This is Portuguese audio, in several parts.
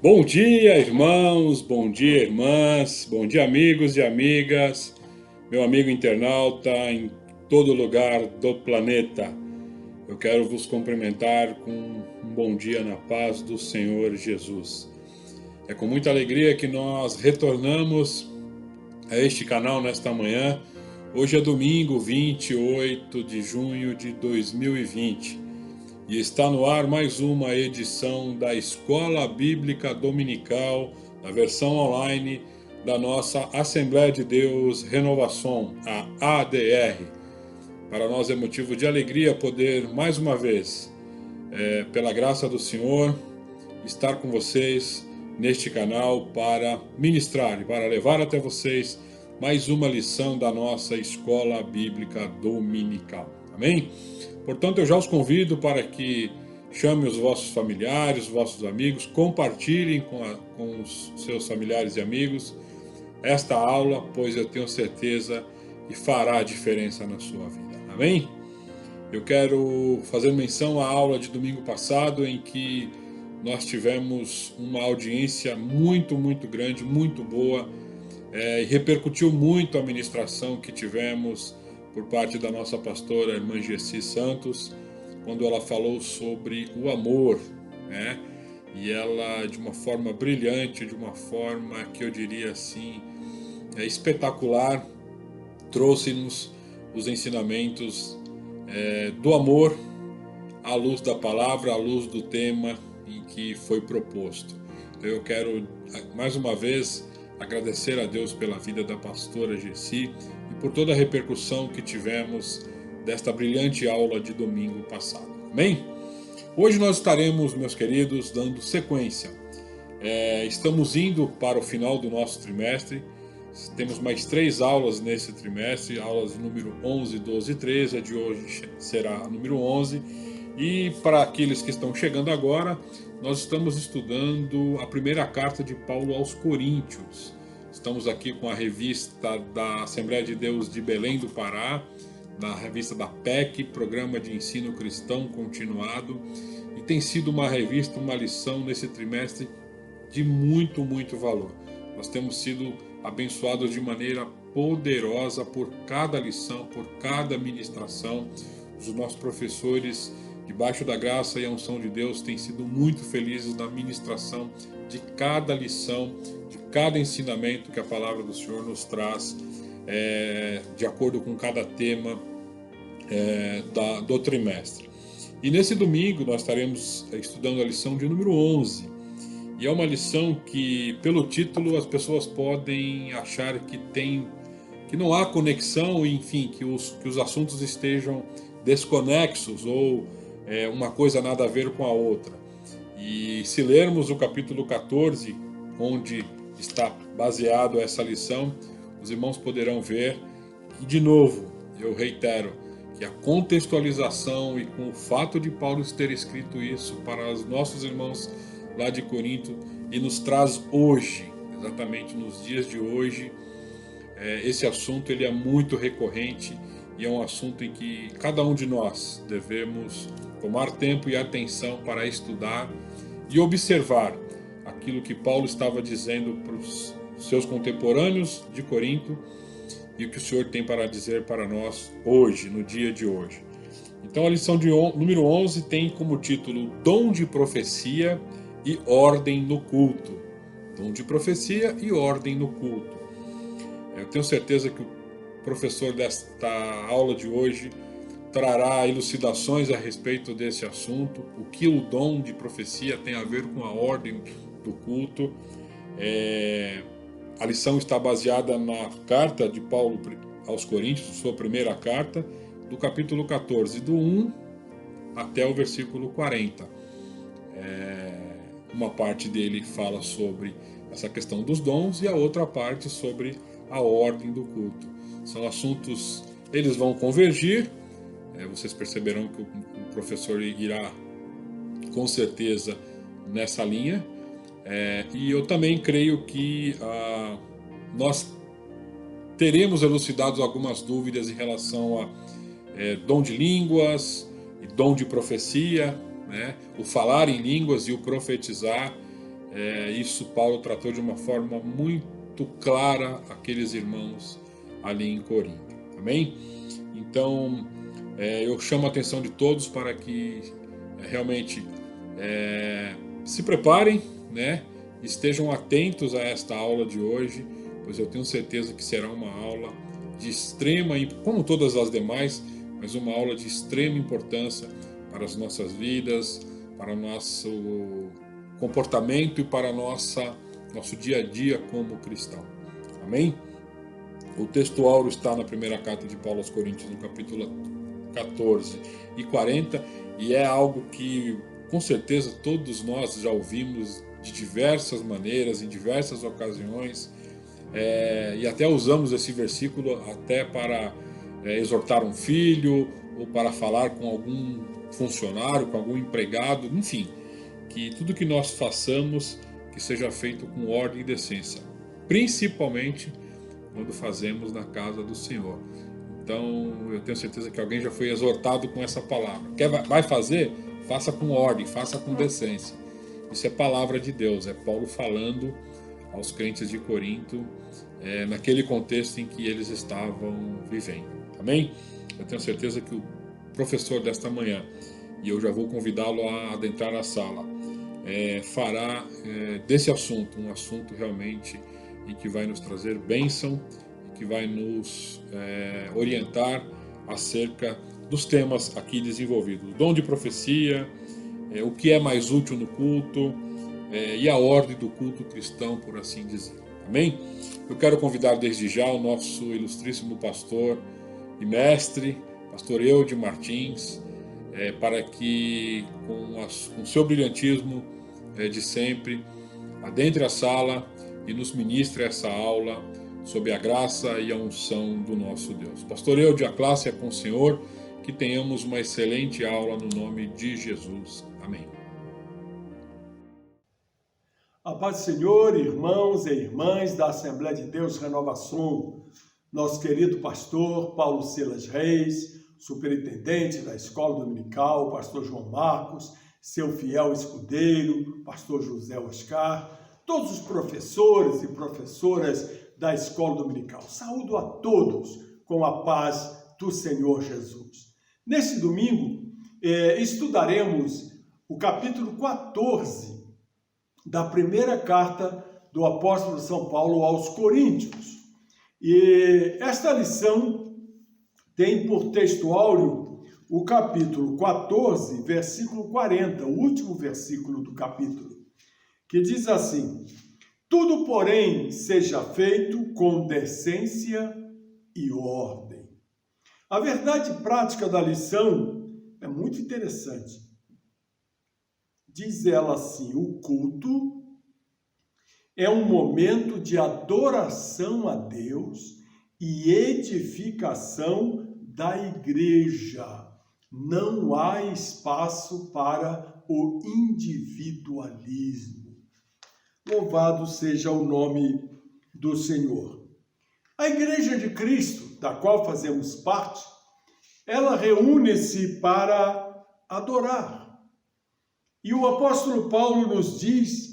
Bom dia, irmãos, bom dia, irmãs, bom dia, amigos e amigas, meu amigo internauta em todo lugar do planeta. Eu quero vos cumprimentar com um bom dia na paz do Senhor Jesus. É com muita alegria que nós retornamos a este canal nesta manhã. Hoje é domingo, 28 de junho de 2020. E está no ar mais uma edição da Escola Bíblica Dominical, na versão online da nossa Assembleia de Deus Renovação, a ADR. Para nós é motivo de alegria poder, mais uma vez, pela graça do Senhor, estar com vocês neste canal para ministrar e para levar até vocês mais uma lição da nossa Escola Bíblica Dominical. Amém? Portanto, eu já os convido para que chame os vossos familiares, os vossos amigos, compartilhem com os seus familiares e amigos esta aula, pois eu tenho certeza que fará a diferença na sua vida. Amém? Eu quero fazer menção à aula de domingo passado, em que nós tivemos uma audiência muito grande, muito boa, e repercutiu muito a ministração que tivemos por parte da nossa pastora, a irmã Gessi Santos, quando ela falou sobre o amor, né? E ela, de uma forma brilhante, de uma forma que eu diria assim, espetacular, trouxe-nos os ensinamentos do amor à luz da palavra, à luz do tema em que foi proposto. Então eu quero, mais uma vez, agradecer a Deus pela vida da pastora Gessi e por toda a repercussão que tivemos desta brilhante aula de domingo passado. Amém? Hoje nós estaremos, meus queridos, dando sequência. Estamos indo para o final do nosso trimestre. Temos mais 3 aulas nesse trimestre, aulas de número 11, 12 e 13. A de hoje será a número 11. E para aqueles que estão chegando agora, nós estamos estudando a primeira carta de Paulo aos Coríntios. Estamos aqui com a revista da Assembleia de Deus de Belém do Pará, na revista da PEC, Programa de Ensino Cristão Continuado. E tem sido uma revista, uma lição nesse trimestre de muito valor. Nós temos sido abençoados de maneira poderosa por cada lição, por cada ministração. Os nossos professores, debaixo da graça e a unção de Deus, têm sido muito felizes na ministração de cada lição, de cada ensinamento que a palavra do Senhor nos traz, de acordo com cada tema do trimestre. E nesse domingo nós estaremos estudando a lição de número 11. E é uma lição que, pelo título, as pessoas podem achar que não há conexão, enfim, que os assuntos estejam desconexos ou uma coisa nada a ver com a outra. E se lermos o capítulo 14, onde está baseado essa lição, os irmãos poderão ver que, de novo, eu reitero, que a contextualização e com o fato de Paulo ter escrito isso para os nossos irmãos lá de Corinto, e nos traz hoje, exatamente nos dias de hoje, esse assunto ele é muito recorrente e é um assunto em que cada um de nós devemos tomar tempo e atenção para estudar e observar aquilo que Paulo estava dizendo para os seus contemporâneos de Corinto e o que o Senhor tem para dizer para nós hoje, no dia de hoje. Então a lição de número 11 tem como título Dom de Profecia e Ordem no Culto. Dom de Profecia e Ordem no Culto. Eu tenho certeza que o professor desta aula de hoje trará elucidações a respeito desse assunto, o que o dom de profecia tem a ver com a ordem do culto. A lição está baseada na carta de Paulo aos Coríntios, sua primeira carta, do capítulo 14, do 1 até o versículo 40. Uma parte dele fala sobre essa questão dos dons e a outra parte sobre a ordem do culto. São assuntos, eles vão convergir, vocês perceberão que o professor irá com certeza nessa linha, e eu também creio que nós teremos elucidados algumas dúvidas em relação a dom de línguas e dom de profecia, né? O falar em línguas e o profetizar. Isso Paulo tratou de uma forma muito clara aqueles irmãos ali em Corinto. Amém? Então, eu chamo a atenção de todos para que realmente se preparem, né? Estejam atentos a esta aula de hoje, pois eu tenho certeza que será uma aula de extrema, como todas as demais, mas uma aula de extrema importância para as nossas vidas, para o nosso comportamento e para nosso dia a dia como cristão. Amém? O texto áureo está na primeira carta de Paulo aos Coríntios, no capítulo 14 e 40, e é algo que com certeza todos nós já ouvimos de diversas maneiras, em diversas ocasiões, e até usamos esse versículo até para exortar um filho, ou para falar com algum funcionário, com algum empregado, enfim, que tudo que nós façamos que seja feito com ordem e decência, principalmente quando fazemos na casa do Senhor. Então, eu tenho certeza que alguém já foi exortado com essa palavra. Vai fazer? Faça com ordem, faça com decência. Isso é palavra de Deus, é Paulo falando aos crentes de Corinto, naquele contexto em que eles estavam vivendo. Amém? Eu tenho certeza que o professor desta manhã, e eu já vou convidá-lo a adentrar a sala, fará desse assunto um assunto realmente em que vai nos trazer bênção, que vai nos orientar acerca dos temas aqui desenvolvidos. O dom de profecia, o que é mais útil no culto e a ordem do culto cristão, por assim dizer. Amém? Eu quero convidar desde já o nosso ilustríssimo pastor e mestre, pastor Eude Martins, para que com seu brilhantismo de sempre, adentre a sala e nos ministre essa aula sob a graça e a unção do nosso Deus. Pastor Eude, a classe é com o Senhor, que tenhamos uma excelente aula no nome de Jesus. Amém. A paz do Senhor, irmãos e irmãs da Assembleia de Deus Renovação, nosso querido pastor Paulo Silas Reis, superintendente da Escola Dominical, pastor João Marcos, seu fiel escudeiro, pastor José Oscar, todos os professores e professoras da Escola Dominical. Saúdo a todos com a paz do Senhor Jesus. Neste domingo, estudaremos o capítulo 14 da primeira carta do apóstolo São Paulo aos Coríntios. E esta lição tem por texto áureo o capítulo 14, versículo 40, o último versículo do capítulo, que diz assim: tudo, porém, seja feito com decência e ordem. A verdade prática da lição é muito interessante. Diz ela assim: o culto é um momento de adoração a Deus e edificação da igreja. Não há espaço para o individualismo. Louvado seja o nome do Senhor. A Igreja de Cristo, da qual fazemos parte, ela reúne-se para adorar. E o apóstolo Paulo nos diz,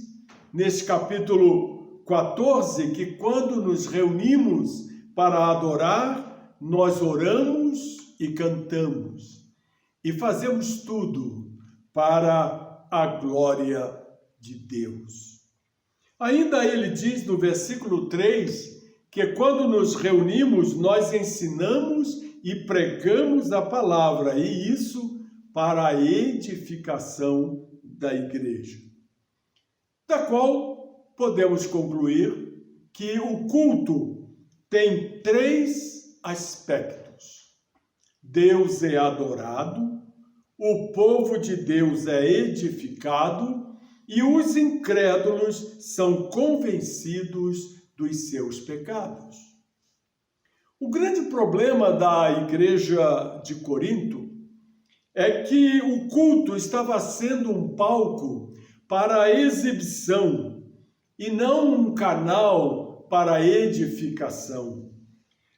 nesse capítulo 14, que quando nos reunimos para adorar, nós oramos e cantamos. E fazemos tudo para a glória de Deus. Ainda ele diz no versículo 3 que quando nos reunimos, nós ensinamos e pregamos a palavra, e isso para a edificação da igreja. Da qual podemos concluir que o culto tem 3 aspectos. Deus é adorado, o povo de Deus é edificado e os incrédulos são convencidos dos seus pecados. O grande problema da igreja de Corinto é que o culto estava sendo um palco para a exibição e não um canal para a edificação.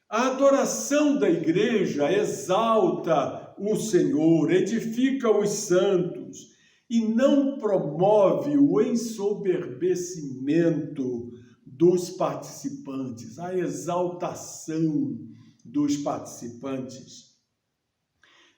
A adoração da igreja exalta o Senhor, edifica os santos e não promove o ensoberbecimento dos participantes, a exaltação dos participantes.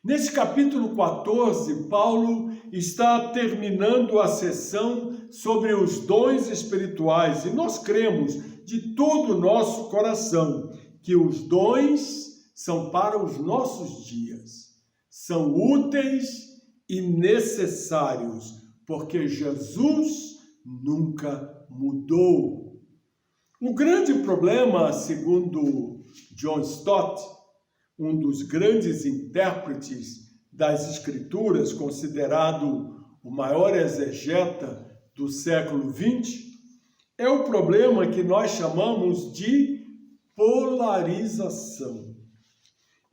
Nesse capítulo 14, Paulo está terminando a sessão sobre os dons espirituais e nós cremos de todo o nosso coração que os dons são para os nossos dias, são úteis e necessários, porque Jesus nunca mudou. O grande problema, segundo John Stott, um dos grandes intérpretes das Escrituras, considerado o maior exegeta do século XX, é o problema que nós chamamos de polarização.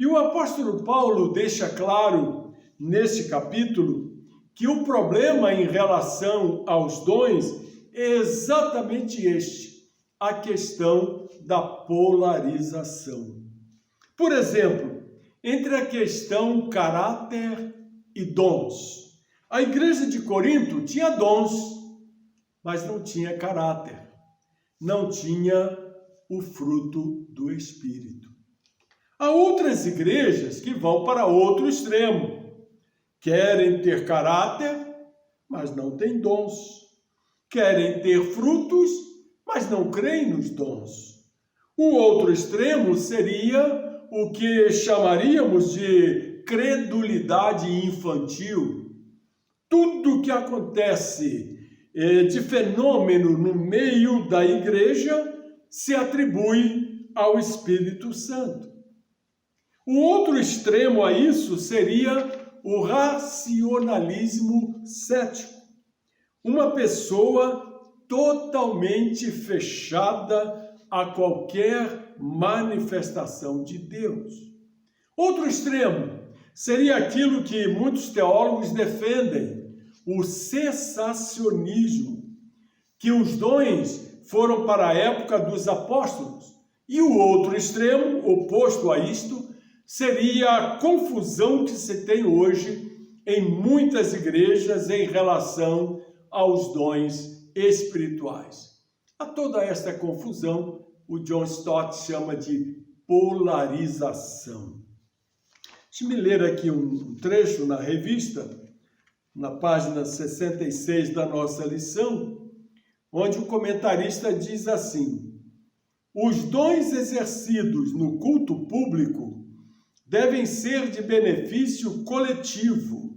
E o apóstolo Paulo deixa claro, neste capítulo, que o problema em relação aos dons é exatamente este, a questão da polarização. Por exemplo, entre a questão caráter e dons. A igreja de Corinto tinha dons, mas não tinha caráter, não tinha o fruto do Espírito. Há outras igrejas que vão para outro extremo. Querem ter caráter, mas não têm dons. Querem ter frutos, mas não creem nos dons. O outro extremo seria o que chamaríamos de credulidade infantil. Tudo que acontece de fenômeno no meio da igreja se atribui ao Espírito Santo. O outro extremo a isso seria o racionalismo cético. Uma pessoa totalmente fechada a qualquer manifestação de Deus. Outro extremo seria aquilo que muitos teólogos defendem, o cessacionismo, que os dons foram para a época dos apóstolos. E o outro extremo, oposto a isto, seria a confusão que se tem hoje em muitas igrejas em relação aos dons espirituais. A toda esta confusão, o John Stott chama de polarização. Deixe-me ler aqui um trecho na revista, na página 66 da nossa lição, onde o comentarista diz assim: os dons exercidos no culto público devem ser de benefício coletivo.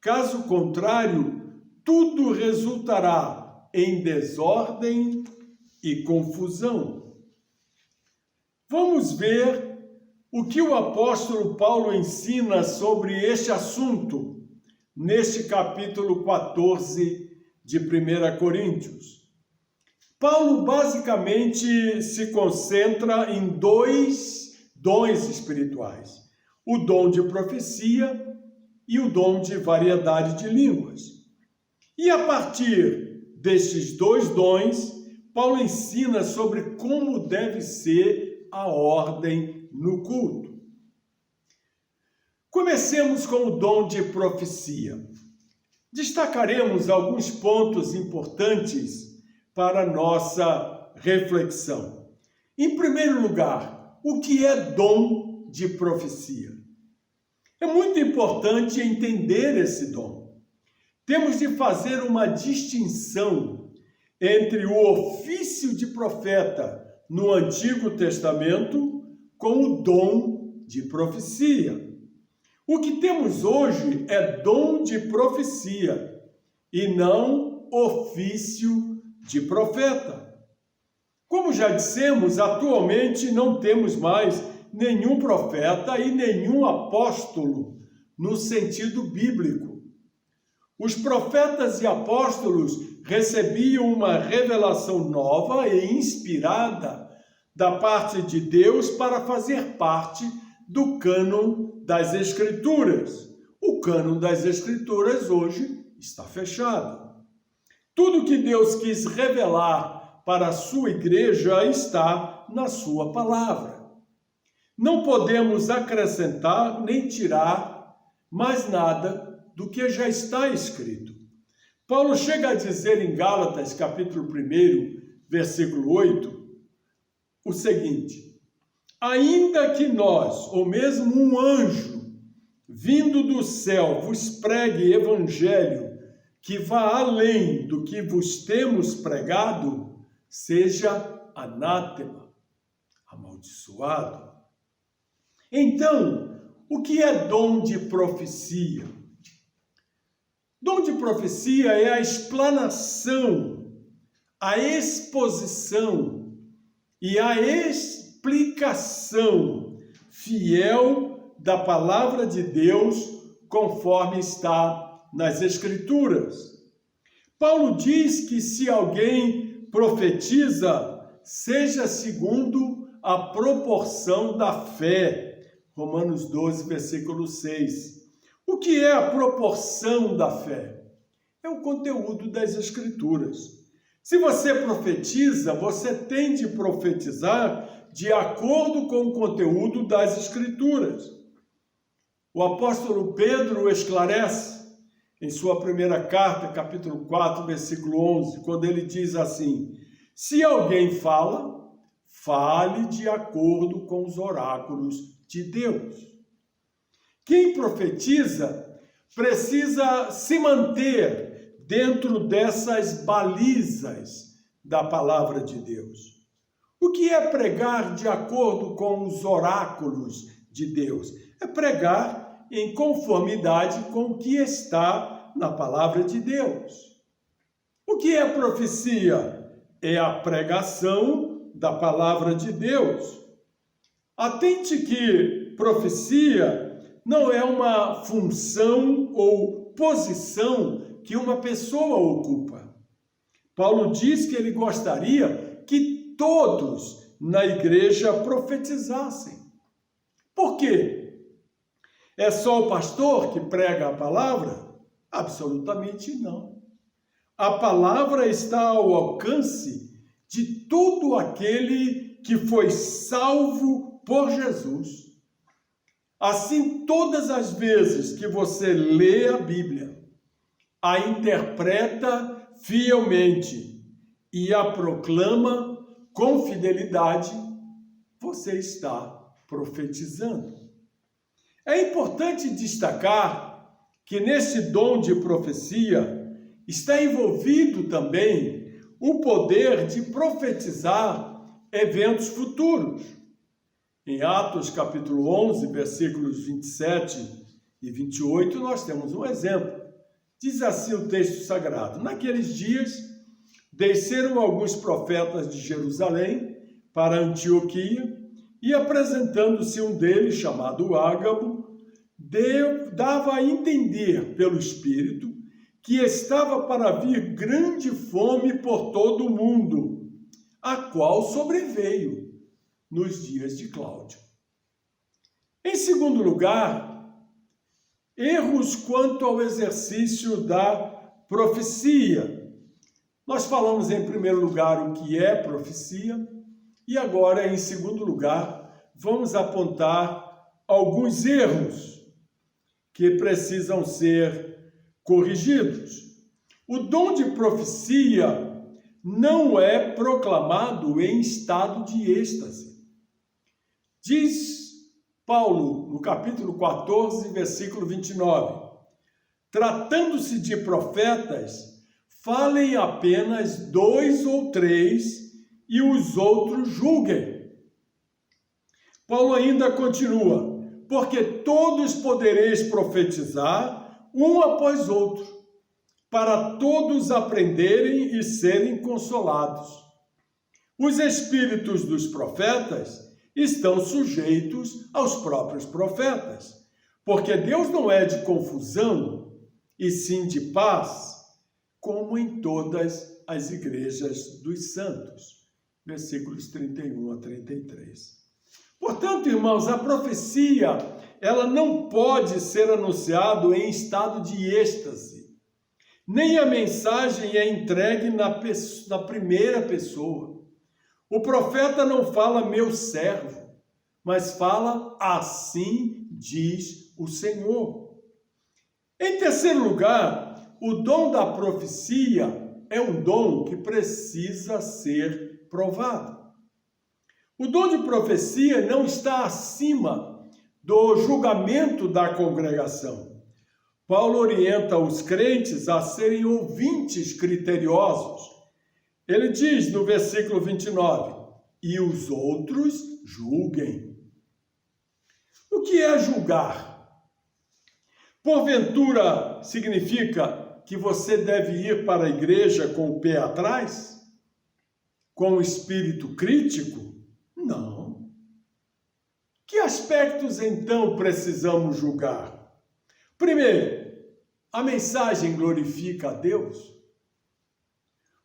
Caso contrário, tudo resultará em desordem e confusão. Vamos ver o que o apóstolo Paulo ensina sobre este assunto neste capítulo 14 de 1 Coríntios. Paulo basicamente se concentra em dois dons espirituais: o dom de profecia e o dom de variedade de línguas. E a partir destes dois dons, Paulo ensina sobre como deve ser a ordem no culto. Comecemos com o dom de profecia. Destacaremos alguns pontos importantes para nossa reflexão. Em primeiro lugar, o que é dom de profecia? É muito importante entender esse dom. Temos de fazer uma distinção entre o ofício de profeta no Antigo Testamento com o dom de profecia. O que temos hoje é dom de profecia e não ofício de profeta. Como já dissemos, atualmente não temos mais nenhum profeta e nenhum apóstolo no sentido bíblico. Os profetas e apóstolos recebiam uma revelação nova e inspirada da parte de Deus para fazer parte do cânon das Escrituras. O cânon das Escrituras hoje está fechado. Tudo que Deus quis revelar para a sua igreja está na sua palavra. Não podemos acrescentar nem tirar mais nada do que já está escrito. Paulo chega a dizer em Gálatas, capítulo 1, versículo 8, o seguinte: ainda que nós, ou mesmo um anjo, vindo do céu, vos pregue evangelho que vá além do que vos temos pregado, seja anátema, amaldiçoado. Então, o que é dom de profecia? Dom de profecia é a explanação, a exposição e a explicação fiel da palavra de Deus, conforme está nas Escrituras. Paulo diz que se alguém profetiza, seja segundo a proporção da fé. Romanos 12, versículo 6. O que é a proporção da fé? É o conteúdo das Escrituras. Se você profetiza, você tem de profetizar de acordo com o conteúdo das Escrituras. O apóstolo Pedro esclarece em sua primeira carta, capítulo 4, versículo 11, quando ele diz assim: se alguém fala, fale de acordo com os oráculos de Deus. Quem profetiza precisa se manter dentro dessas balizas da palavra de Deus. O que é pregar de acordo com os oráculos de Deus? É pregar em conformidade com o que está na palavra de Deus. O que é profecia? É a pregação da palavra de Deus. Atente que profecia não é uma função ou posição que uma pessoa ocupa. Paulo diz que ele gostaria que todos na igreja profetizassem. Por quê? É só o pastor que prega a palavra? Absolutamente não. A palavra está ao alcance de todo aquele que foi salvo por Jesus. Assim, todas as vezes que você lê a Bíblia, a interpreta fielmente e a proclama com fidelidade, você está profetizando. É importante destacar que nesse dom de profecia está envolvido também o poder de profetizar eventos futuros. Em Atos capítulo 11, versículos 27 e 28, nós temos um exemplo. Diz assim o texto sagrado: naqueles dias, desceram alguns profetas de Jerusalém para Antioquia, e apresentando-se um deles, chamado Ágabo, dava a entender pelo Espírito que estava para vir grande fome por todo o mundo, a qual sobreveio nos dias de Cláudio. Em segundo lugar, erros quanto ao exercício da profecia. Nós falamos em primeiro lugar o que é profecia e agora, em segundo lugar, vamos apontar alguns erros que precisam ser corrigidos. O dom de profecia não é proclamado em estado de êxtase. Diz Paulo, no capítulo 14, versículo 29, tratando-se de profetas, falem apenas 2 ou 3 e os outros julguem. Paulo ainda continua, porque todos podereis profetizar, um após outro, para todos aprenderem e serem consolados. Os espíritos dos profetas estão sujeitos aos próprios profetas, porque Deus não é de confusão, e sim de paz, como em todas as igrejas dos santos. Versículos 31 a 33. Portanto, irmãos, a profecia, ela não pode ser anunciada em estado de êxtase, nem a mensagem é entregue na primeira pessoa. O profeta não fala meu servo, mas fala assim diz o Senhor. Em terceiro lugar, o dom da profecia é um dom que precisa ser provado. O dom de profecia não está acima do julgamento da congregação. Paulo orienta os crentes a serem ouvintes criteriosos. Ele diz no versículo 29, e os outros julguem. O que é julgar? Porventura significa que você deve ir para a igreja com o pé atrás? Com o espírito crítico? Não. Que aspectos então precisamos julgar? Primeiro, a mensagem glorifica a Deus?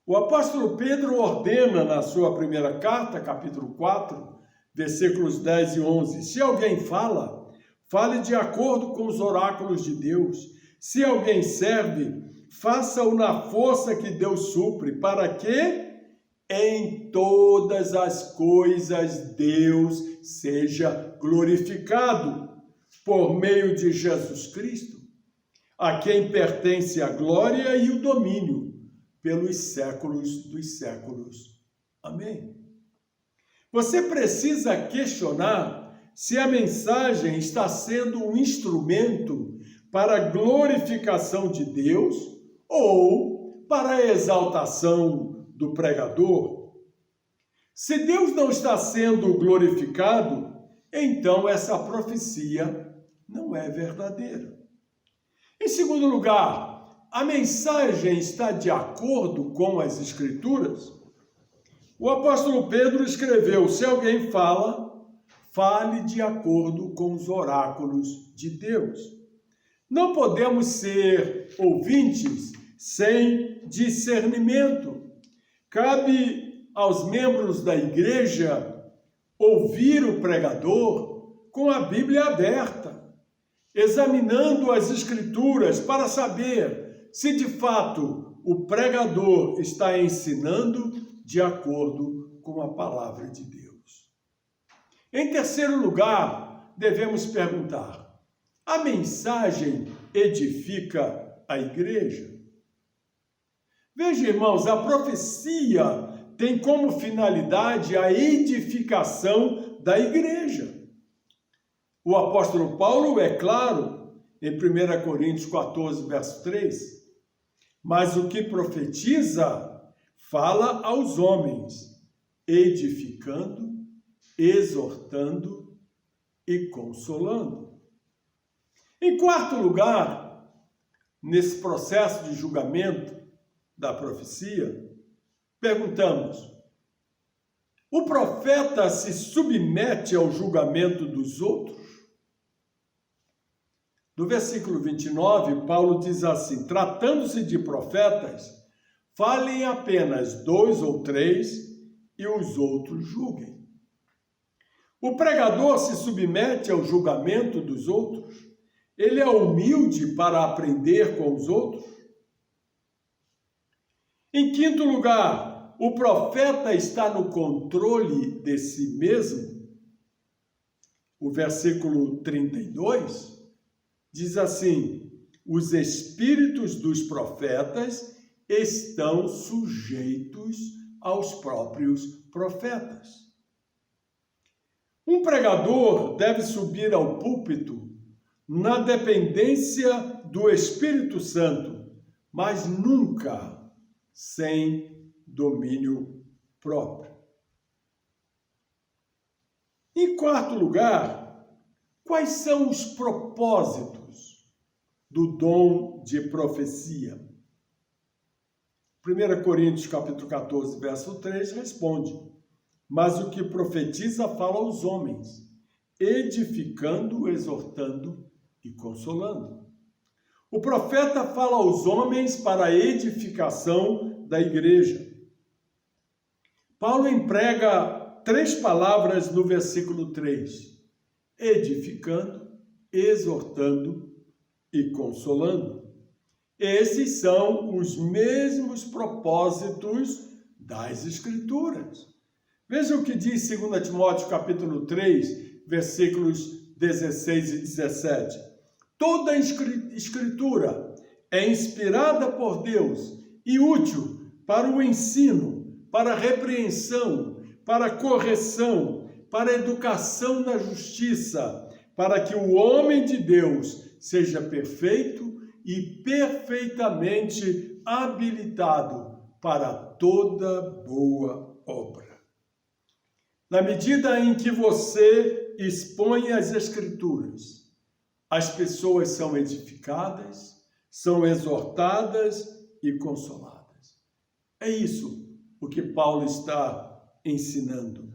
O apóstolo Pedro ordena na sua primeira carta, capítulo 4, versículos 10 e 11, se alguém fala, fale de acordo com os oráculos de Deus. Se alguém serve, faça-o na força que Deus supre, para que em todas as coisas Deus seja glorificado por meio de Jesus Cristo, a quem pertence a glória e o domínio pelos séculos dos séculos. Amém. Você precisa questionar se a mensagem está sendo um instrumento para a glorificação de Deus ou para a exaltação do pregador. Se Deus não está sendo glorificado, então essa profecia não é verdadeira. Em segundo lugar, a mensagem está de acordo com as Escrituras? O apóstolo Pedro escreveu, se alguém fala, fale de acordo com os oráculos de Deus. Não podemos ser ouvintes sem discernimento. Cabe aos membros da igreja ouvir o pregador com a Bíblia aberta, examinando as Escrituras para saber se de fato o pregador está ensinando de acordo com a palavra de Deus. Em terceiro lugar, devemos perguntar: a mensagem edifica a igreja? Veja, irmãos, a profecia tem como finalidade a edificação da igreja. O apóstolo Paulo é claro em 1 Coríntios 14, verso 3, mas o que profetiza fala aos homens, edificando, exortando e consolando. Em quarto lugar, nesse processo de julgamento da profecia, perguntamos: o profeta se submete ao julgamento dos outros? No versículo 29, Paulo diz assim: tratando-se de profetas, falem apenas 2 ou 3 e os outros julguem. O pregador se submete ao julgamento dos outros? Ele é humilde para aprender com os outros? Em quinto lugar, o profeta está no controle de si mesmo? O versículo 32 diz assim: os espíritos dos profetas estão sujeitos aos próprios profetas. Um pregador deve subir ao púlpito na dependência do Espírito Santo, mas nunca sem domínio próprio. Em quarto lugar, quais são os propósitos do dom de profecia? 1 Coríntios capítulo 14, verso 3 responde: mas o que profetiza fala aos homens, edificando, exortando e consolando. O profeta fala aos homens para a edificação da igreja. Paulo emprega 3 palavras no versículo 3: edificando, exortando e consolando. Esses são os mesmos propósitos das Escrituras. Veja o que diz 2 Timóteo capítulo 3, versículos 16 e 17. Toda Escritura é inspirada por Deus e útil para o ensino, para a repreensão, para a correção, para a educação na justiça, para que o homem de Deus seja perfeito e perfeitamente habilitado para toda boa obra. Na medida em que você expõe as Escrituras, as pessoas são edificadas, são exortadas e consoladas. É isso o que Paulo está ensinando.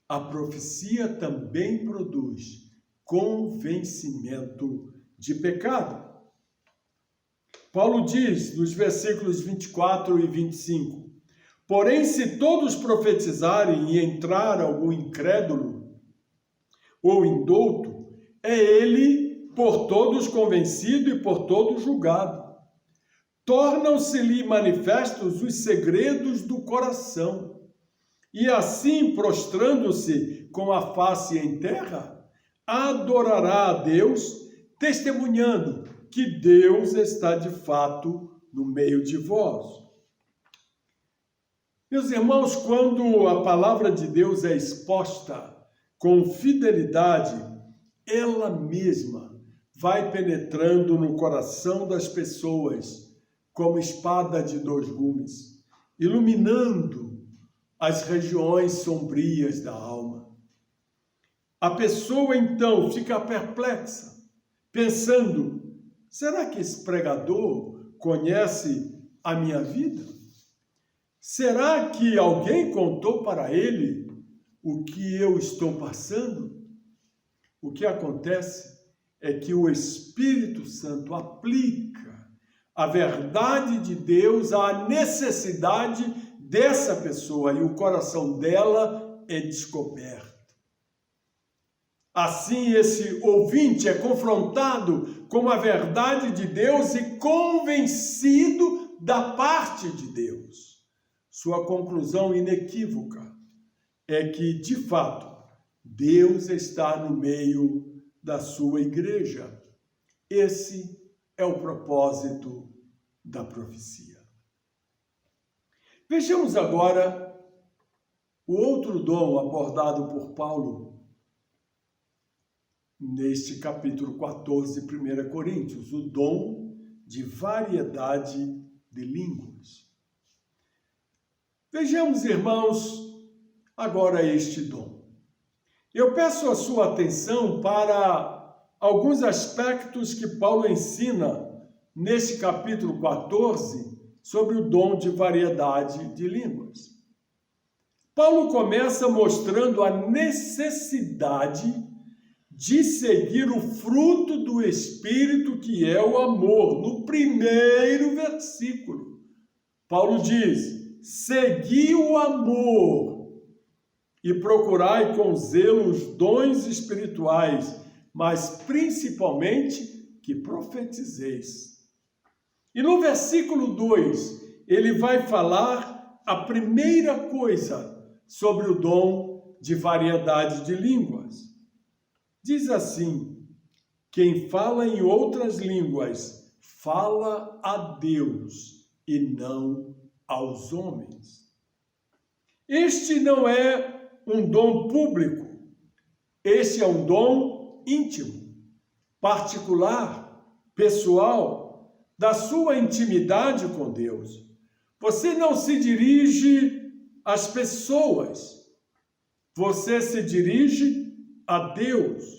A profecia também produz convencimento de pecado. Paulo diz nos versículos 24 e 25: porém, se todos profetizarem e entrar algum incrédulo ou indouto, é ele por todos convencido e por todos julgado. Tornam-se-lhe manifestos os segredos do coração, e assim, prostrando-se com a face em terra, adorará a Deus, testemunhando que Deus está de fato no meio de vós. Meus irmãos, quando a palavra de Deus é exposta com fidelidade, ela mesma vai penetrando no coração das pessoas como espada de dois gumes, iluminando as regiões sombrias da alma. A pessoa então fica perplexa, pensando: será que esse pregador conhece a minha vida? Será que alguém contou para ele o que eu estou passando? O que acontece é que o Espírito Santo aplica a verdade de Deus à necessidade dessa pessoa e o coração dela é descoberto. Assim, esse ouvinte é confrontado com a verdade de Deus e convencido da parte de Deus. Sua conclusão inequívoca é que, de fato, Deus está no meio da sua igreja. Esse é o propósito da profecia. Vejamos agora o outro dom abordado por Paulo neste capítulo 14, 1 Coríntios, o dom de variedade de línguas. Vejamos, irmãos, agora este dom. Eu peço a sua atenção para alguns aspectos que Paulo ensina neste capítulo 14 sobre o dom de variedade de línguas. Paulo começa mostrando a necessidade de seguir o fruto do Espírito, que é o amor. No primeiro versículo, Paulo diz: segui o amor e procurai com zelo os dons espirituais, mas principalmente que profetizeis. E no versículo 2, ele vai falar a primeira coisa sobre o dom de variedade de línguas. Diz assim: quem fala em outras línguas fala a Deus e não aos homens. Este não é um dom público, este é um dom íntimo, particular, pessoal, da sua intimidade com Deus. Você não se dirige às pessoas, você se dirige a Deus.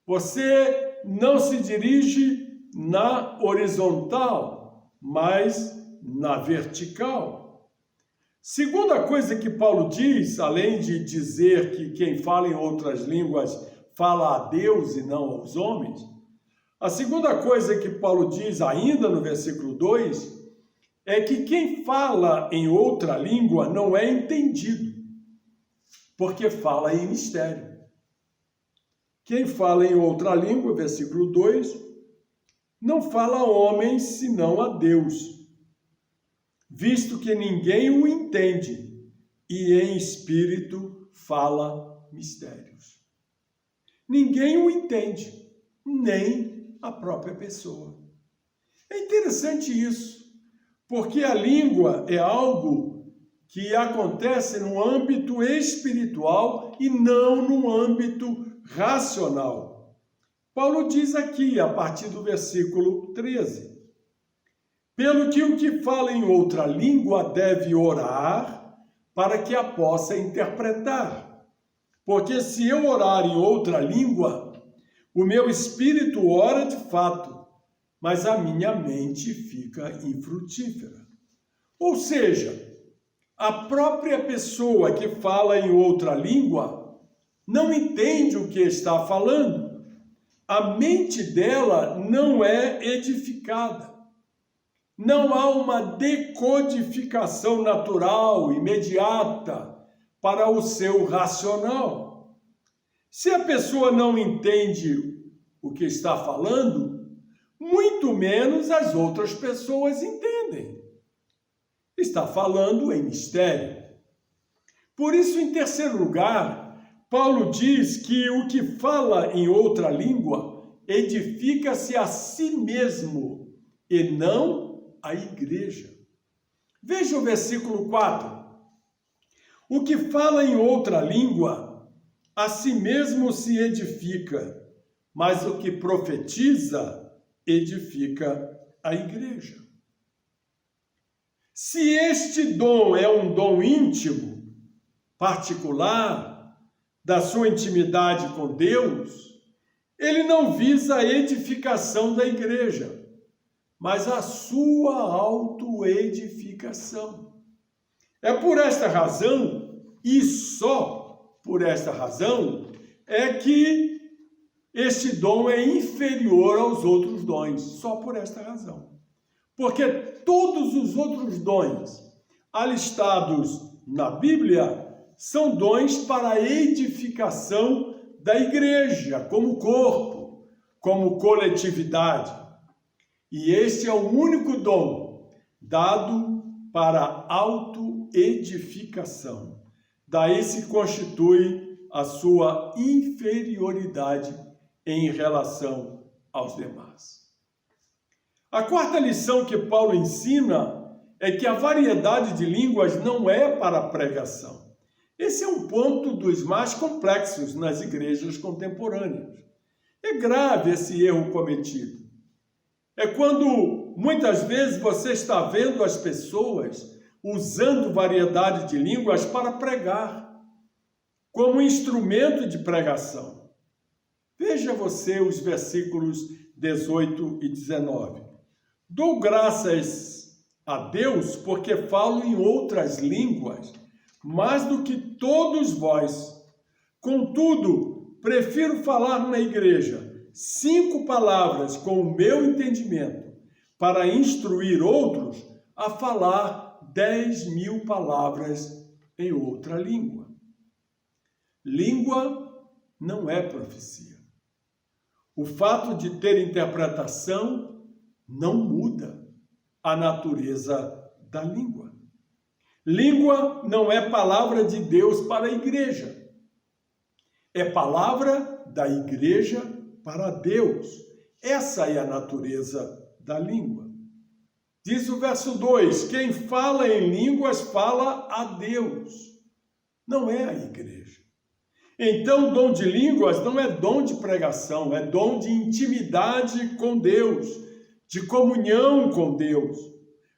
Você não se dirige na horizontal, mas na vertical. Segunda coisa que Paulo diz, além de dizer que quem fala em outras línguas fala a Deus e não aos homens, a segunda coisa que Paulo diz ainda no versículo 2 é que quem fala em outra língua não é entendido, porque fala em mistério. Quem fala em outra língua, versículo 2, não fala a homens senão a Deus, visto que ninguém o entende, e em espírito fala mistérios. Ninguém o entende, nem a própria pessoa. É interessante isso, porque a língua é algo que acontece no âmbito espiritual e não no âmbito racional. Paulo diz aqui, a partir do versículo 13: pelo que o que fala em outra língua deve orar para que a possa interpretar. Porque se eu orar em outra língua, o meu espírito ora de fato, mas a minha mente fica infrutífera. Ou seja, a própria pessoa que fala em outra língua não entende o que está falando. A mente dela não é edificada. Não há uma decodificação natural, imediata, para o seu racional. Se a pessoa não entende o que está falando, muito menos as outras pessoas entendem. Está falando em mistério. Por isso, em terceiro lugar, Paulo diz que o que fala em outra língua edifica-se a si mesmo e não a igreja. Veja o versículo 4. O que fala em outra língua, a si mesmo se edifica, mas o que profetiza, edifica a igreja. Se este dom é um dom íntimo, particular, da sua intimidade com Deus, ele não visa a edificação da igreja, mas a sua autoedificação. É por esta razão, e só por esta razão, é que este dom é inferior aos outros dons, só por esta razão. Porque todos os outros dons alistados na Bíblia são dons para a edificação da igreja, como corpo, como coletividade. E este é o único dom dado para autoedificação. Daí se constitui a sua inferioridade em relação aos demais. A quarta lição que Paulo ensina é que a variedade de línguas não é para pregação. Esse é um ponto dos mais complexos nas igrejas contemporâneas. É grave esse erro cometido. É quando, muitas vezes, você está vendo as pessoas usando variedade de línguas para pregar, como instrumento de pregação. Veja você os versículos 18 e 19. Dou graças a Deus porque falo em outras línguas, mais do que todos vós. Contudo, prefiro falar na igreja 5 palavras com o meu entendimento, para instruir outros a falar 10.000 palavras em outra língua. Língua não é profecia. O fato de ter interpretação não muda a natureza da língua. Língua não é palavra de Deus para a igreja. É palavra da igreja para Deus. Essa é a natureza da língua. Diz o verso 2, quem fala em línguas fala a Deus, não é a igreja. Então, dom de línguas não é dom de pregação, é dom de intimidade com Deus, de comunhão com Deus.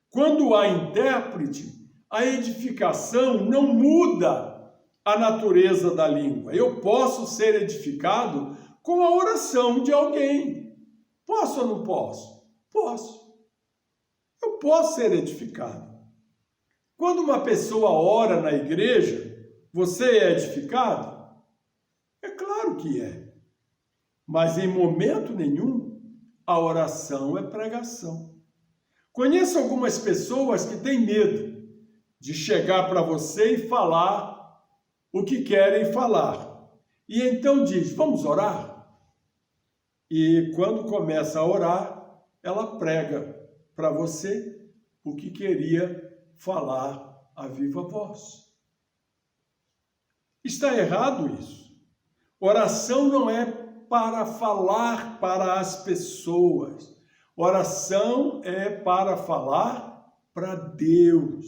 Quando há intérprete, a edificação não muda a natureza da língua. Eu posso ser edificado com a oração de alguém. Posso ou não posso? Posso. Eu posso ser edificado. Quando uma pessoa ora na igreja, você é edificado? É claro que é. Mas em momento nenhum, a oração é pregação. Conheço algumas pessoas que têm medo de chegar para você e falar o que querem falar. E então diz, vamos orar? E quando começa a orar, ela prega para você o que queria falar a viva voz. Está errado isso. Oração não é para falar para as pessoas. Oração é para falar para Deus.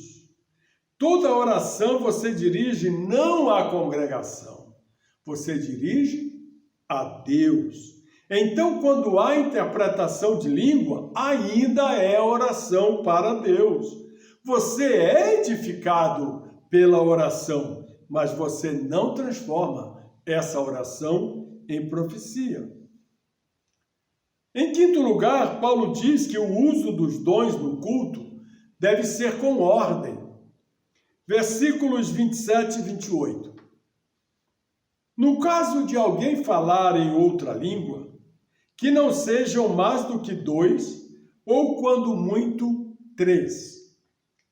Toda oração você dirige não à congregação, você dirige a Deus. Então, quando há interpretação de língua, ainda é oração para Deus. Você é edificado pela oração, mas você não transforma essa oração em profecia. Em quinto lugar, Paulo diz que o uso dos dons no culto deve ser com ordem. Versículos 27 e 28. No caso de alguém falar em outra língua, que não sejam mais do que 2, ou quando muito 3.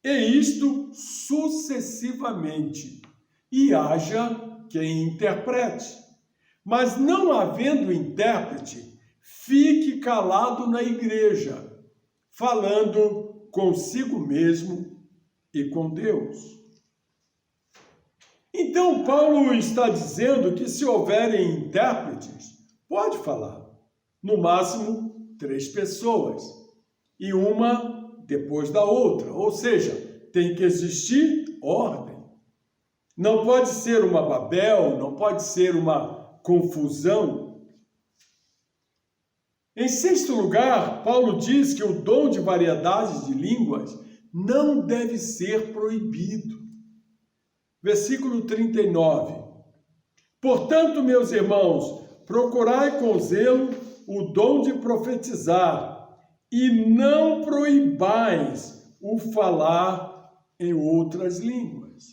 E isto sucessivamente, e haja quem interprete. Mas não havendo intérprete, fique calado na igreja, falando consigo mesmo e com Deus. Então, Paulo está dizendo que se houverem intérpretes, pode falar. No máximo, 3 pessoas, e uma depois da outra. Ou seja, tem que existir ordem. Não pode ser uma Babel, não pode ser uma confusão. Em sexto lugar, Paulo diz que o dom de variedades de línguas não deve ser proibido. Versículo 39. Portanto, meus irmãos, procurai com zelo o dom de profetizar, e não proibais o falar em outras línguas.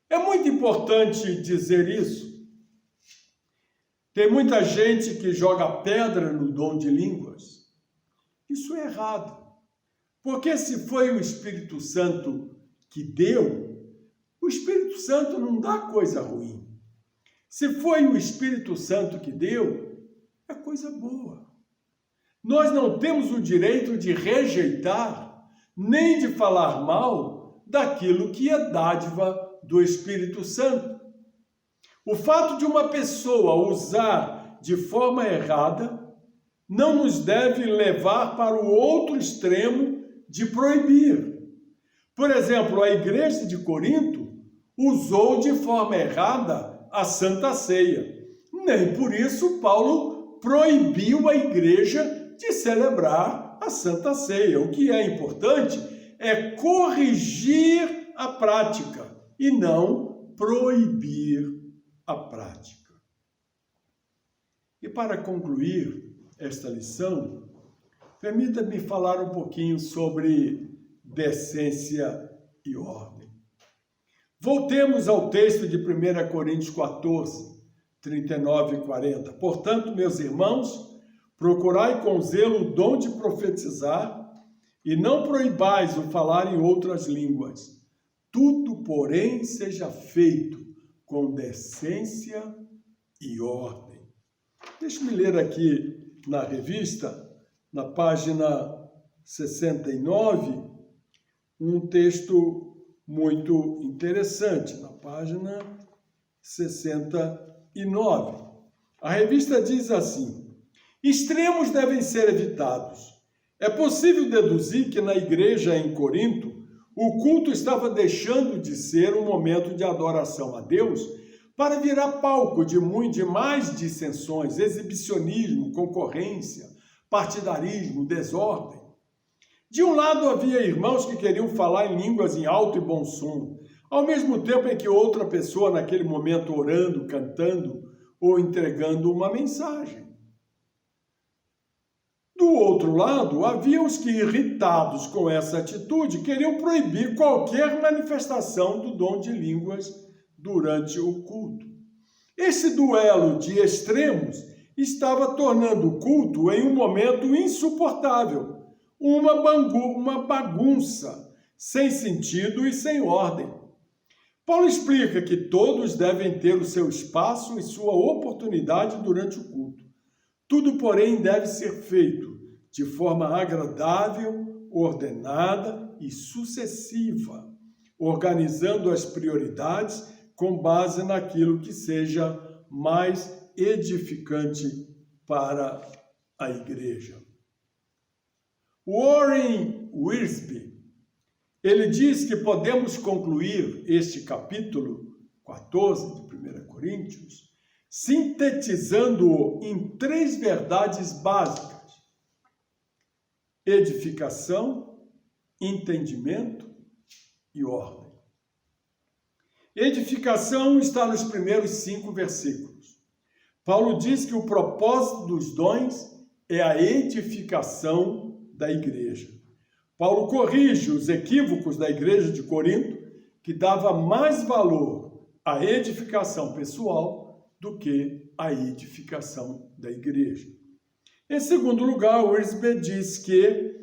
É muito importante dizer isso. Tem muita gente que joga pedra no dom de línguas. Isso é errado. Porque se foi o Espírito Santo que deu, o Espírito Santo não dá coisa ruim. Se foi o Espírito Santo que deu, é coisa boa. Nós não temos o direito de rejeitar, nem de falar mal daquilo que é dádiva do Espírito Santo. O fato de uma pessoa usar de forma errada não nos deve levar para o outro extremo de proibir. Por exemplo, a igreja de Corinto usou de forma errada a Santa Ceia. Nem por isso Paulo proibiu a igreja de celebrar a Santa Ceia. O que é importante é corrigir a prática e não proibir a prática. E para concluir esta lição, permita-me falar um pouquinho sobre decência e ordem. Voltemos ao texto de 1 Coríntios 14, 39 e 40. Portanto, meus irmãos, procurai com zelo o dom de profetizar e não proibais o falar em outras línguas. Tudo, porém, seja feito com decência e ordem. Deixe-me ler aqui na revista, na página 69, um texto muito interessante, na página 69. A revista diz assim: extremos devem ser evitados. É possível deduzir que na igreja em Corinto, o culto estava deixando de ser um momento de adoração a Deus para virar palco de mais dissensões, exibicionismo, concorrência, partidarismo, desordem. De um lado havia irmãos que queriam falar em línguas em alto e bom som, ao mesmo tempo em que outra pessoa naquele momento orando, cantando ou entregando uma mensagem. Do outro lado, havia os que, irritados com essa atitude, queriam proibir qualquer manifestação do dom de línguas durante o culto. Esse duelo de extremos estava tornando o culto em um momento insuportável, uma bagunça, sem sentido e sem ordem. Paulo explica que todos devem ter o seu espaço e sua oportunidade durante o culto. Tudo, porém, deve ser feito de forma agradável, ordenada e sucessiva, organizando as prioridades com base naquilo que seja mais edificante para a igreja. Warren Wiersbe, ele diz que podemos concluir este capítulo 14 de 1 Coríntios sintetizando-o em 3 verdades básicas: edificação, entendimento e ordem. Edificação está nos primeiros 5 versículos. Paulo diz que o propósito dos dons é a edificação da igreja. Paulo corrige os equívocos da igreja de Corinto, que dava mais valor à edificação pessoal do que à edificação da igreja. Em segundo lugar, Wiersbe diz que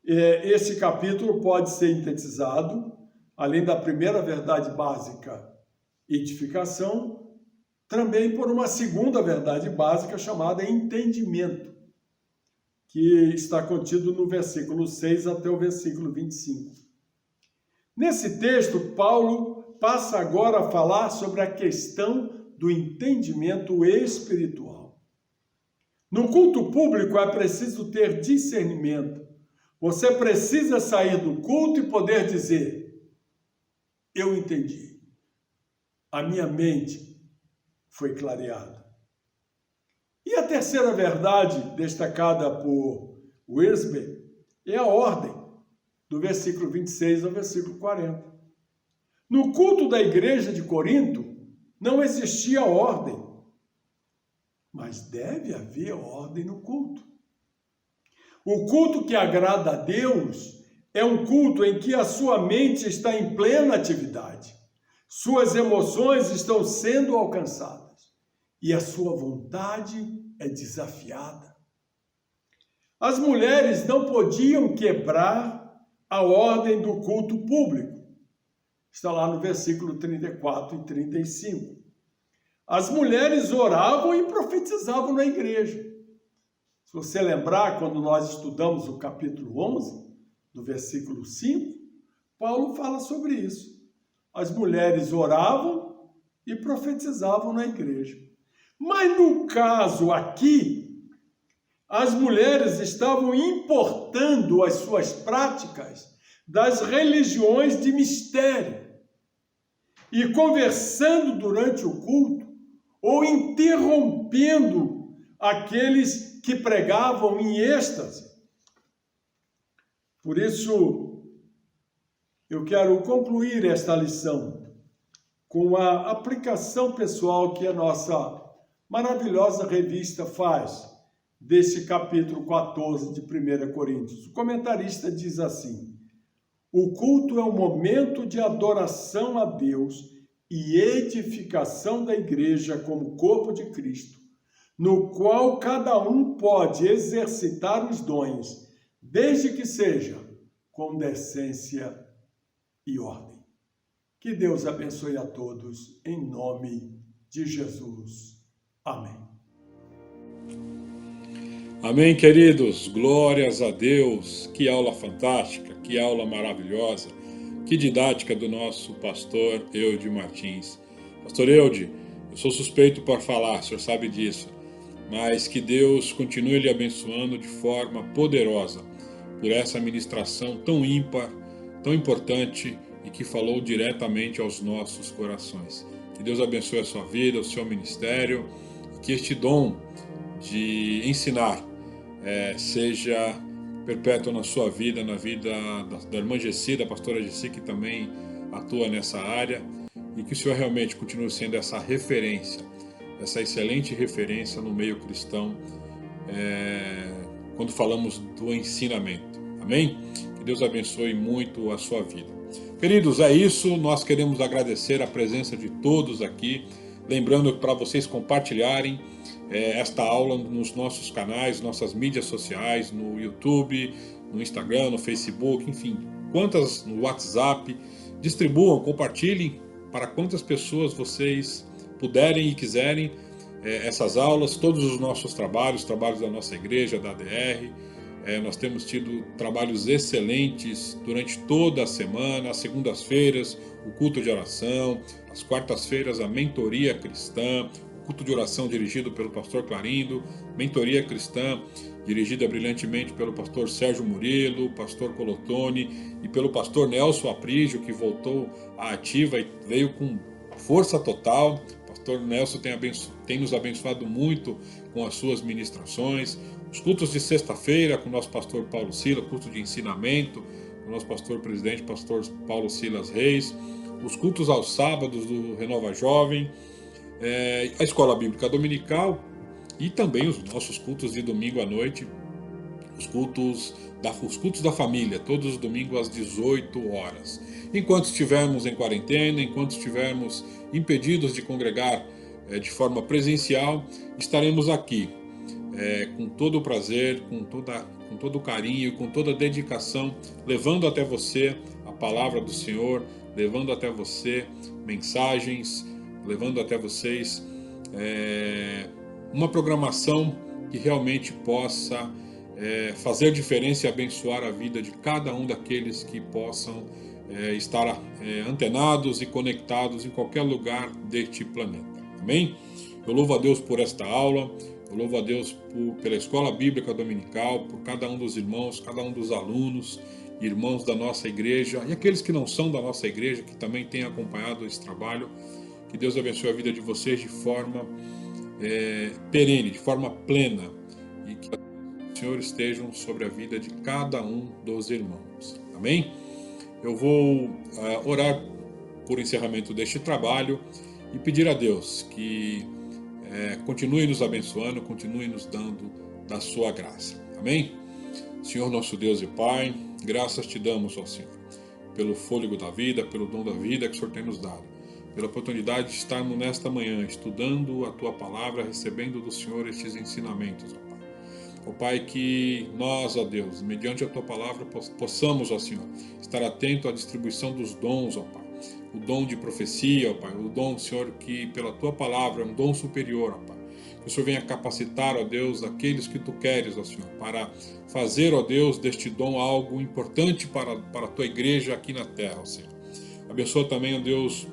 esse capítulo pode ser sintetizado, além da primeira verdade básica, edificação, também por uma segunda verdade básica chamada entendimento, que está contido no versículo 6 até o versículo 25. Nesse texto, Paulo passa agora a falar sobre a questão do entendimento espiritual. No culto público é preciso ter discernimento. Você precisa sair do culto e poder dizer: eu entendi. A minha mente foi clareada. E a terceira verdade destacada por Wiersbe é a ordem, do versículo 26 ao versículo 40. No culto da igreja de Corinto não existia ordem, mas deve haver ordem no culto. O culto que agrada a Deus é um culto em que a sua mente está em plena atividade, suas emoções estão sendo alcançadas e a sua vontade é desafiada. As mulheres não podiam quebrar a ordem do culto público. Está lá no versículo 34 e 35. As mulheres oravam e profetizavam na igreja. Se você lembrar, quando nós estudamos o capítulo 11, do versículo 5, Paulo fala sobre isso. As mulheres oravam e profetizavam na igreja. Mas no caso aqui, as mulheres estavam importando as suas práticas das religiões de mistério e conversando durante o culto ou interrompendo aqueles que pregavam em êxtase. Por isso, eu quero concluir esta lição com a aplicação pessoal que a nossa maravilhosa revista faz desse capítulo 14 de 1 Coríntios. O comentarista diz assim: o culto é um momento de adoração a Deus e edificação da igreja como corpo de Cristo, no qual cada um pode exercitar os dons, desde que seja com decência e ordem. Que Deus abençoe a todos, em nome de Jesus. Amém. Amém, queridos. Glórias a Deus. Que aula fantástica, que aula maravilhosa, que didática do nosso pastor Eude Martins. Pastor Eude, eu sou suspeito por falar, o senhor sabe disso, mas que Deus continue lhe abençoando de forma poderosa por essa ministração tão ímpar, tão importante e que falou diretamente aos nossos corações. Que Deus abençoe a sua vida, o seu ministério, e que este dom de ensinar seja perpétuo na sua vida, na vida da irmã Gessi, da pastora Gessi, que também atua nessa área, e que o Senhor realmente continue sendo essa referência, essa excelente referência no meio cristão, quando falamos do ensinamento. Amém? Que Deus abençoe muito a sua vida. Queridos, é isso. Nós queremos agradecer a presença de todos aqui, lembrando para vocês compartilharem esta aula nos nossos canais, nossas mídias sociais, no YouTube, no Instagram, no Facebook, enfim, no WhatsApp. Distribuam, compartilhem para quantas pessoas vocês puderem e quiserem essas aulas, todos os nossos trabalhos da nossa igreja, da ADR. Nós temos tido trabalhos excelentes durante toda a semana, às segundas-feiras, o culto de oração, às quartas-feiras, a mentoria cristã, o culto de oração dirigido pelo pastor Clarindo, mentoria cristã dirigida brilhantemente pelo pastor Sérgio Murilo, pastor Colotone e pelo pastor Nelson Aprígio, que voltou à ativa e veio com força total. O pastor Nelson tem nos abençoado muito com as suas ministrações. Os cultos de sexta-feira com o nosso pastor Paulo Silas, culto de ensinamento, com o nosso pastor presidente, pastor Paulo Silas Reis. Os cultos aos sábados do Renova Jovem, a Escola Bíblica Dominical e também os nossos cultos de domingo à noite, os cultos da família, todos os domingos às 18 horas. Enquanto estivermos em quarentena, enquanto estivermos impedidos de congregar de forma presencial, estaremos aqui com todo o prazer, com todo o carinho, com toda a dedicação, levando até você a palavra do Senhor, levando até você mensagens, levando até vocês uma programação que realmente possa fazer diferença e abençoar a vida de cada um daqueles que possam estar antenados e conectados em qualquer lugar deste planeta. Amém? Eu louvo a Deus por esta aula, eu louvo a Deus pela Escola Bíblica Dominical, por cada um dos irmãos, cada um dos alunos, irmãos da nossa igreja e aqueles que não são da nossa igreja, que também têm acompanhado esse trabalho. Que Deus abençoe a vida de vocês de forma perene, de forma plena, e que os Senhor estejam sobre a vida de cada um dos irmãos. Amém? Eu vou orar por encerramento deste trabalho e pedir a Deus que continue nos abençoando, continue nos dando da sua graça. Amém? Senhor nosso Deus e Pai, graças te damos, ó Senhor, pelo fôlego da vida, pelo dom da vida que o Senhor tem nos dado, pela oportunidade de estarmos nesta manhã estudando a Tua Palavra, recebendo do Senhor estes ensinamentos, ó Pai. Ó Pai, que nós, ó Deus, mediante a Tua Palavra, possamos, ó Senhor, estar atento à distribuição dos dons, ó Pai. O dom de profecia, ó Pai, o dom, Senhor, que pela Tua Palavra é um dom superior, ó Pai. Que o Senhor venha capacitar, ó Deus, aqueles que Tu queres, ó Senhor, para fazer, ó Deus, deste dom algo importante para a Tua igreja aqui na terra, ó Senhor. Abençoa também, ó Deus,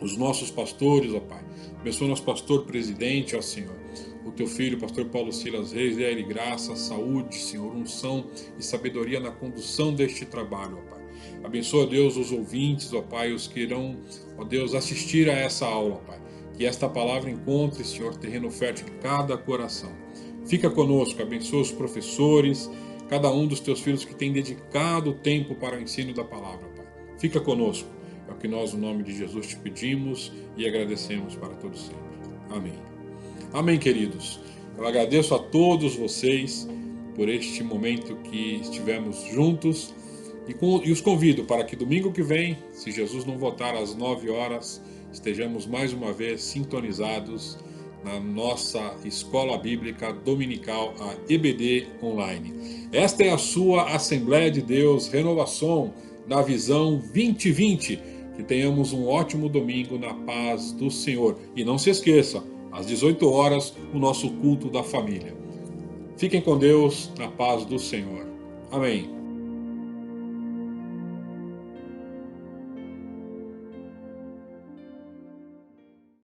os nossos pastores, ó Pai. Abençoa nosso pastor presidente, ó Senhor. O Teu filho, pastor Paulo Silas Reis, dê a ele graça, saúde, Senhor, unção e sabedoria na condução deste trabalho, ó Pai. Abençoa, Deus, os ouvintes, ó Pai, os que irão, ó Deus, assistir a essa aula, ó Pai. Que esta palavra encontre, Senhor, terreno fértil em cada coração. Fica conosco, abençoa os professores, cada um dos Teus filhos que tem dedicado tempo para o ensino da palavra, Pai. Fica conosco. É o que nós, no nome de Jesus, te pedimos e agradecemos para todos sempre. Amém. Amém, queridos. Eu agradeço a todos vocês por este momento que estivemos juntos e os convido para que domingo que vem, se Jesus não voltar às 9 horas, estejamos mais uma vez sintonizados na nossa Escola Bíblica Dominical, a EBD Online. Esta é a sua Assembleia de Deus Renovação na Visão 2020. Que tenhamos um ótimo domingo na paz do Senhor. E não se esqueça, às 18 horas, o nosso culto da família. Fiquem com Deus, na paz do Senhor. Amém.